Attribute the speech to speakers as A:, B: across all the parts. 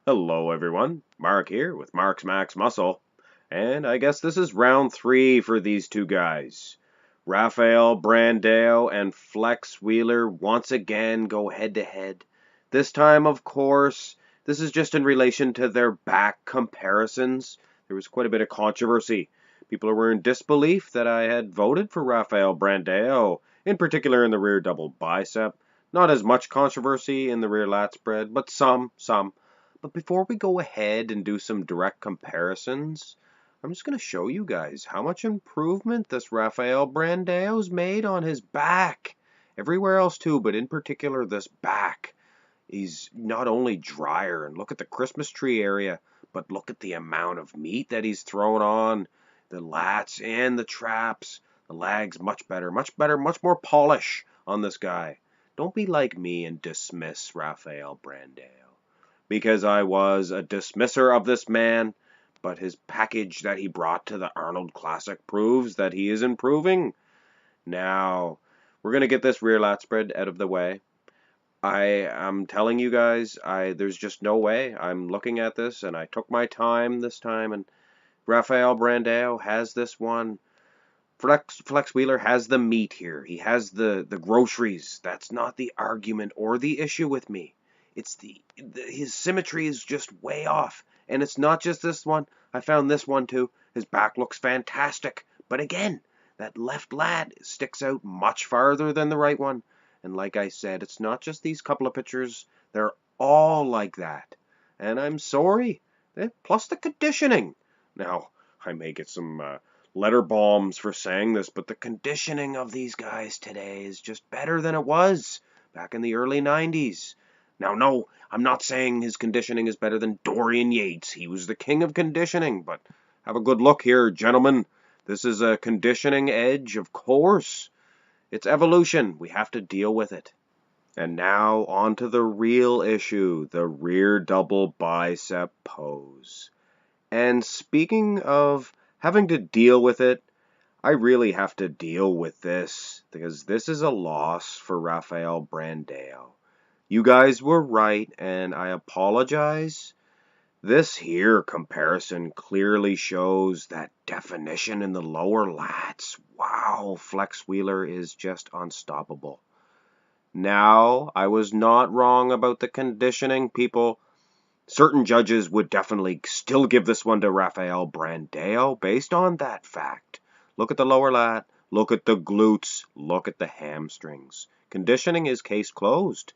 A: Hello everyone, Mark here with Marx Max Muscle, and I guess this is round 3 for these two guys. Rafael Brandao and Flex Wheeler once again go head to head. This time, of course, this is just in relation to their back comparisons. There was quite a bit of controversy. People were in disbelief that I had voted for Rafael Brandao, in particular in the rear double bicep. Not as much controversy in the rear lat spread, but some. But before we go ahead and do some direct comparisons, I'm just going to show you guys how much improvement this Rafael Brandao's made on his back. Everywhere else too, but in particular this back. He's not only drier, and look at the Christmas tree area, but look at the amount of meat that he's thrown on. The lats and the traps. The legs much better, much more polish on this guy. Don't be like me and dismiss Rafael Brandao, because I was a dismisser of this man, but his package that he brought to the Arnold Classic proves that he is improving. Now, we're going to get this rear lat spread out of the way. I am telling you guys, there's just no way. I'm looking at this, and I took my time this time, and Rafael Brandao has this one. Flex Wheeler has the meat here. He has the groceries. That's not the argument or the issue with me. It's his symmetry is just way off. And it's not just this one. I found this one too. His back looks fantastic. But again, that left lat sticks out much farther than the right one. And like I said, it's not just these couple of pictures. They're all like that. And I'm sorry. Plus the conditioning. Now, I may get some letter bombs for saying this, but the conditioning of these guys today is just better than it was back in the early 90s. Now, no, I'm not saying his conditioning is better than Dorian Yates. He was the king of conditioning, but have a good look here, gentlemen. This is a conditioning edge, of course. It's evolution. We have to deal with it. And now on to the real issue, the rear double bicep pose. And speaking of having to deal with it, I really have to deal with this because this is a loss for Rafael Brandao. You guys were right, and I apologize. This here comparison clearly shows that definition in the lower lats. Wow, Flex Wheeler is just unstoppable. Now, I was not wrong about the conditioning, people. Certain judges would definitely still give this one to Rafael Brandao based on that fact. Look at the lower lat, look at the glutes, look at the hamstrings. Conditioning is case closed.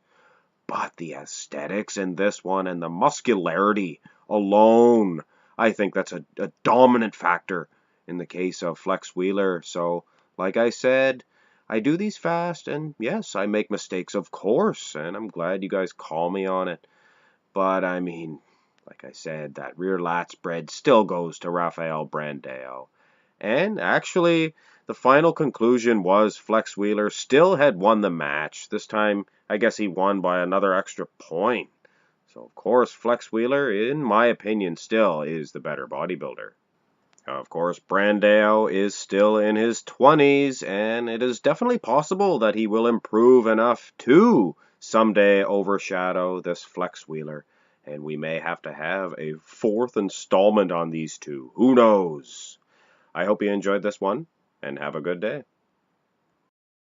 A: But the aesthetics in this one and the muscularity alone, I think that's a dominant factor in the case of Flex Wheeler. So, like I said, I do these fast, and yes, I make mistakes, of course, and I'm glad you guys call me on it. But I mean, like I said, that rear lat spread still goes to Rafael Brandao. And actually, the final conclusion was Flex Wheeler still had won the match. This time, I guess he won by another extra point. So, of course, Flex Wheeler, in my opinion, still is the better bodybuilder. Of course, Brandao is still in his 20s, and it is definitely possible that he will improve enough to someday overshadow this Flex Wheeler, and we may have to have a fourth installment on these two. Who knows? I hope you enjoyed this one, and have a good day.